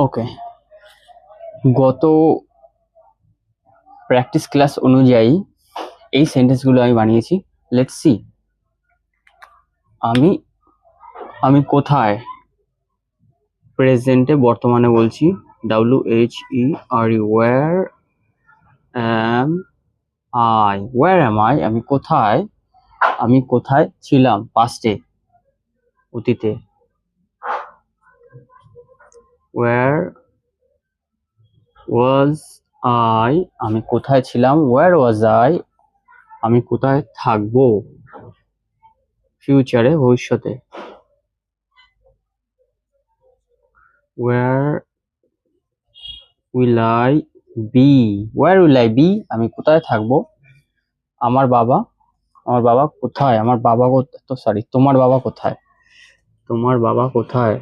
ওকে, গত practice class অনুযায়ী এই সেন্টেন্সগুলো আমি বানিয়েছি। Let's see. আমি আমি কোথায়, প্রেজেন্টে বর্তমানে বলছি। WHERE, ওয়্যার অ্যাম আই, আমি কোথায়, আমি কোথায় ছিলাম, পাস্টে, অতীতে। ওয়্যার ওয়াজ আই, আমি কোথায় ছিলাম। ওয়্যার ওয়াজ আই, আমি কোথায় থাকবো, ফিউচারে, ভবিষ্যতে। Where will I be, where will I be, আমি কোথায় থাকবো। আমার বাবা, আমার বাবা কোথায়, আমার বাবা তো সরি, তোমার বাবা কোথায়, তোমার বাবা কোথায়।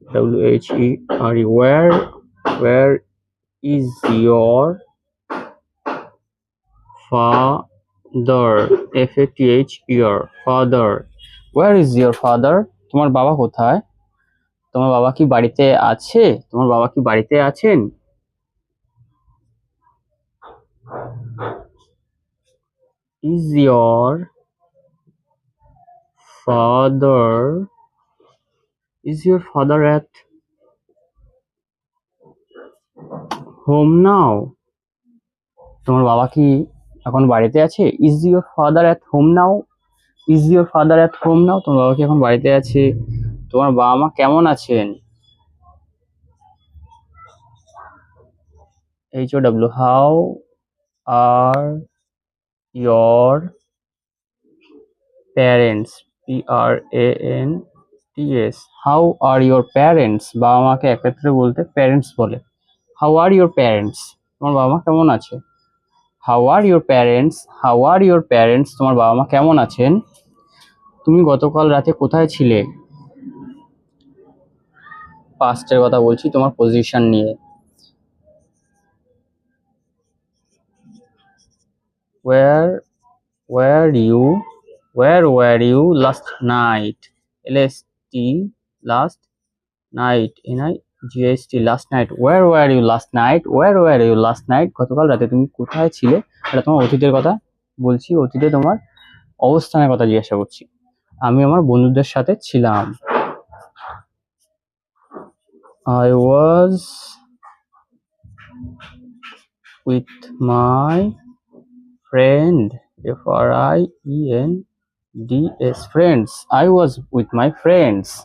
WHERE, where is your father, FATH, your father, where is your father, তোমার বাবা কোথায়। তোমার বাবা কি বাড়িতে আছে, তোমার বাবা কি বাড়িতে আছেন। Is your father, is your father at home now, তোমার বাবা কি এখন বাড়িতে আছে। Is your father at home now, is your father at home now, তোমার বাবা কি এখন বাড়িতে আছে। তোমার বাবা মা কেমন আছেন। HOW, how are your parents, PRANTS, how are your parents, বাবা মাকে একত্রে বলতে প্যারেন্টস বলে। হাউ আর ইয়োর প্যারেন্টস, তোমার বাবা মা কেমন আছে। How are your parents, how are your parents, তোমার বাবা মা কেমন আছেন। তুমি গতকাল রাতে কোথায় ছিলে, পাস্টের কথা বলছি, তোমার পজিশন নিয়ে। Where where you, where where you last night, LST, last night, NIGHT, last night. Where where you last night, where where you last night, গতকাল রাতে তুমি কোথায় ছিলে। এটা তোমার অতীতের কথা বলছি, অতীতে তোমার অবস্থানের কথা জিজ্ঞাসা করছি। আমি আমার বন্ধুদের সাথে ছিলাম। I was with my friend, FRIENDS, friends. I was with my friends.